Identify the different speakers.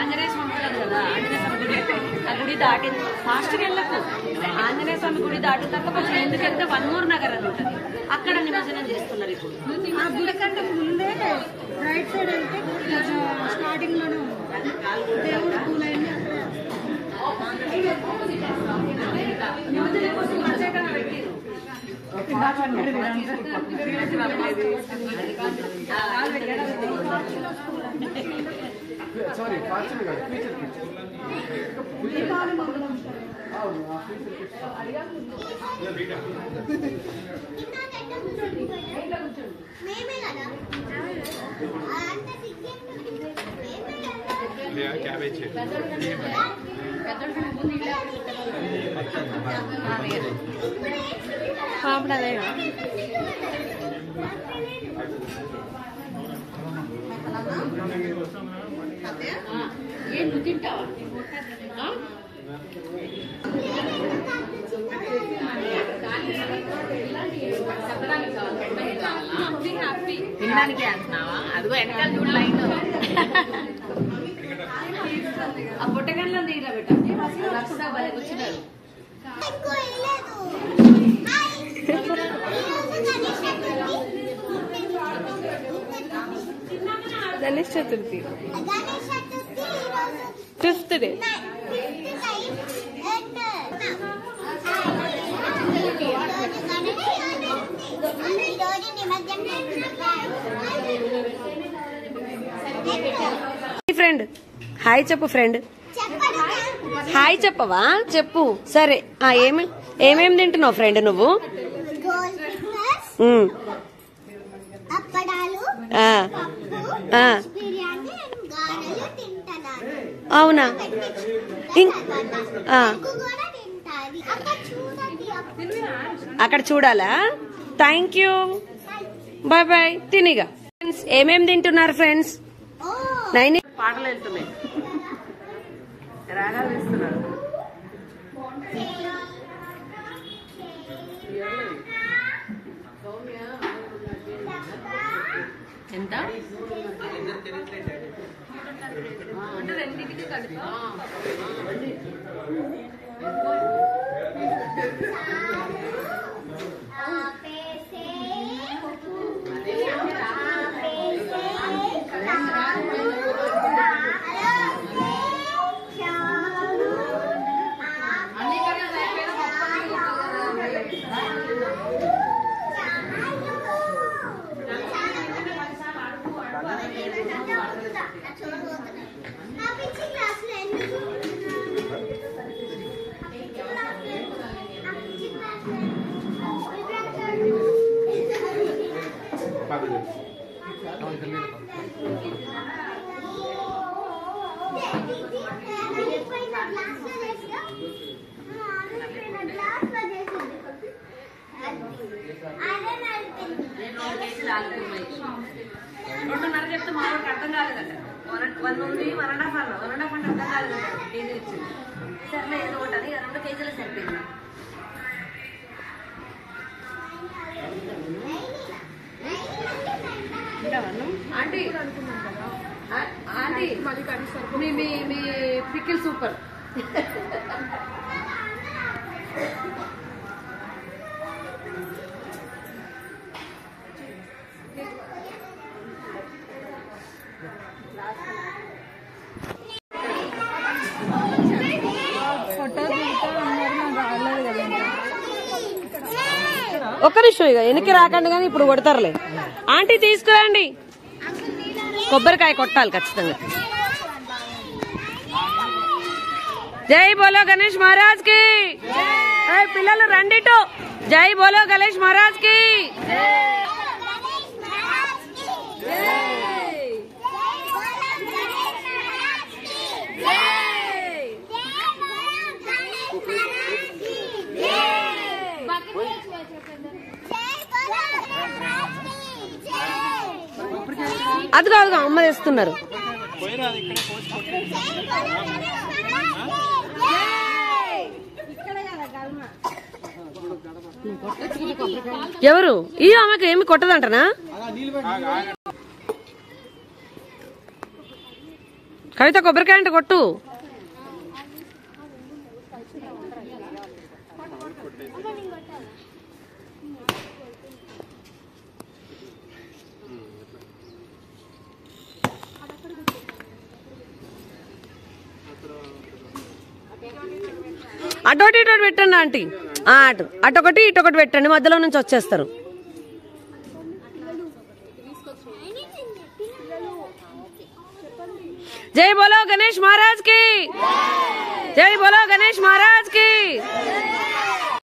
Speaker 1: ఆంజనేయ స్వామి కదా, ఆంజనేయ స్వామి గుడి ఆ గుడి దాటిన ఫాస్ట్ గా వెళ్ళకు. ఆంజనేయ స్వామి గుడి దాటిన తర్వాత కొంచెం ఎందుకు వెళ్తే వన్మూర్ నగర్ అని ఉంటుంది, అక్కడ నిమజ్జనం చేస్తున్నారు ఇప్పుడు.
Speaker 2: ఆ గుడి కంటే ముందే రైట్ సైడ్ వెళ్తే స్టార్టింగ్ లోనే దేవుడు పూలైంది
Speaker 3: సారీ ఫార్చ్యూన్ కాదు, ఫ్యూచర్ కిడ్స్. క్యాబేజ్
Speaker 1: ఏం నువ్వు తింటావా? తినడానికి అంటున్నావా? అదిగో వెనకాల చూడు లైన్. ఆ పుట్టగంలో దిగిరా బిడ్డ, కూడా భలే వచ్చినారు.
Speaker 4: Ganesh Chaturthi 5th day. Friend hi చెప్పు. ఫ్రెండ్ హాయ్ చెప్పవా? చెప్పు. సరే ఏమేమి తింటున్నావు ఫ్రెండ్ నువ్వు? అవునా? అక్కడ చూడాలా? Thank you, bye bye. తినిగా. ఫ్రెండ్స్ ఏమేమి తింటున్నారు ఫ్రెండ్స్? పాటలు వెళ్తున్నాయి, రాగాలు ఇస్తున్నారు. ఎంత అంటే రెండింటికి కలిపా? రెండున్నర చెప్తే మా వాడికి అర్థం కాలేదట. 1 ఉంది, 1.5 అన్న. 1.5 అంటే అర్థం కాలేదట. కేజీ ఇచ్చింది. సర్లే ఏదో ఒకటి అని 2 కేజీలు సరిపోయింది. ఆంటీ ఆంటీ మీ పికిల్ సూపర్. ఒక్క నిమిషం, ఇక వెనక్కి రాకండి కానీ ఇప్పుడు కొడతారులే. ఆంటీ తీసుకురండి, కొబ్బరికాయ కొట్టాలి ఖచ్చితంగా. జై బోలో గణేష్ మహారాజ్ కి. పిల్లలు రండిటు. జై బోలో గణేష్ మహారాజ్ కి.
Speaker 1: అదిగో అదిగో అమ్మ తెస్తున్నారు. ఎవరు ఈ ఆమెకు ఏమి కొట్టదంటనా? కవిత కొబ్బరికాయ అంటే కొట్టు. అటోటి ఇటోటి పెట్టండి ఆంటీ. అటు అటొకటి ఇటొకటి పెట్టండి, మధ్యలో నుంచి వచ్చేస్తారు. జై బోలో గణేష్ మహారాజ్ కి, జై బోలో గణేష్ మహారాజ్ కి.